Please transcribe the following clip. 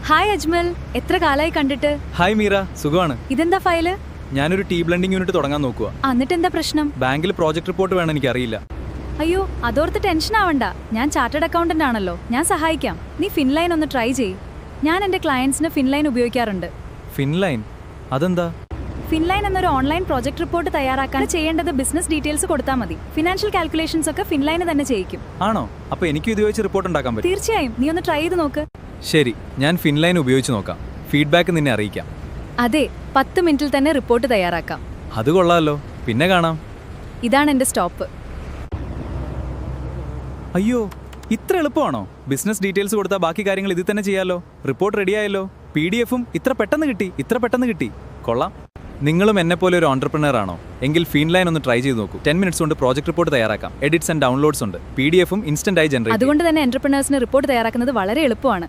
Hi Ajmal, എത്ര കാലായി കണ്ടിട്ട്? ഹായ് മീര, സുഖമാണ്. ഇതെന്താ ഫയല്? ഞാനൊരു ടീ ബ്ലെൻഡിംഗ് യൂണിറ്റ് തുടങ്ങാൻ നോക്കുക. എന്നിട്ട് എന്താ പ്രശ്നം? ബാങ്കിൽ പ്രോജക്ട് റിപ്പോർട്ട് വേണം, എനിക്കറിയില്ല. അയ്യോ, അതോർത്ത് ടെൻഷൻ ആവണ്ട. ഞാൻ ചാർട്ടേഡ് അക്കൗണ്ടന്റ് ആണല്ലോ, ഞാൻ സഹായിക്കാം. നീ ഫിൻലൈൻ ഒന്ന് ട്രൈ ചെയ്യ്. ഞാൻ എന്റെ ക്ലയൻസിന് ഫിൻലൈൻ ഉപയോഗിക്കാറുണ്ട്. ഫിൻലൈൻ? അതെന്താ? ഫിൻലൈൻ എന്നൊരു ഓൺലൈൻ പ്രോജക്ട് റിപ്പോർട്ട് തയ്യാറാക്കാൻ ചെയ്യേണ്ടത് ബിസിനസ് ഡീറ്റെയിൽസ് കൊടുത്താൽ മതി. ഫിനാൻഷ്യൽ കാൽക്കുലേഷൻസ് ഒക്കെ ഫിൻലൈന് തന്നെ ചെയ്യിക്കും. ആണോ? അപ്പൊ എനിക്കും ഇത് വെച്ച് റിപ്പോർട്ട് ഉണ്ടാക്കാൻ പറ്റും? തീർച്ചയായും, നീ ഒന്ന് ട്രൈ ചെയ്ത് നോക്ക്. ശരി, ഞാൻ ഫിൻലൈൻ ഉപയോഗിച്ച് നോക്കാം. ഫീഡ്ബാക്ക് നിന്നെ അറിയിക്കാം. അതെ, 10 മിനിറ്റിൽ തന്നെ റിപ്പോർട്ട് തയ്യാറാക്കാം. അത് കൊള്ളാമല്ലോ. പിന്നെ കാണാം. ഇതാണ് എന്റെ സ്റ്റോപ്പ്. അയ്യോ, ഇത്ര എളുപ്പമാണോ? ബിസിനസ് ഡീറ്റെയിൽസ് കൊടുത്താൽ ബാക്കി കാര്യങ്ങൾ ഇതിൽ തന്നെ ചെയ്യാമല്ലോ. റിപ്പോർട്ട് റെഡിയായല്ലോ. PDF-ഉം ഇത്ര പെട്ടെന്ന് കിട്ടി. കൊള്ളാം. നിങ്ങളും എന്നെപ്പോലെ ഒരു ഓൺടർപ്രണർ ആണോ? എങ്കിൽ ഫിൻലൈൻ ഒന്ന് ട്രൈ ചെയ്ത് നോക്കൂ. 10 മിനിറ്റ്സ് കൊണ്ട് പ്രോജക്ട് റിപ്പോർട്ട് തയ്യാറാക്കാം. എഡിറ്റ്സ് ആൻഡ് ഡൗൺലോഡ്സ് ഉണ്ട്. PDF-ഉം ഇൻസ്റ്റന്റ് ആയി ജനറേറ്റ്. അതുകൊണ്ട് തന്നെ എന്റർപ്രണേഴ്സിന് റിപ്പോർട്ട് തയ്യാറാക്കുന്നത് വളരെ എളുപ്പമാണ്.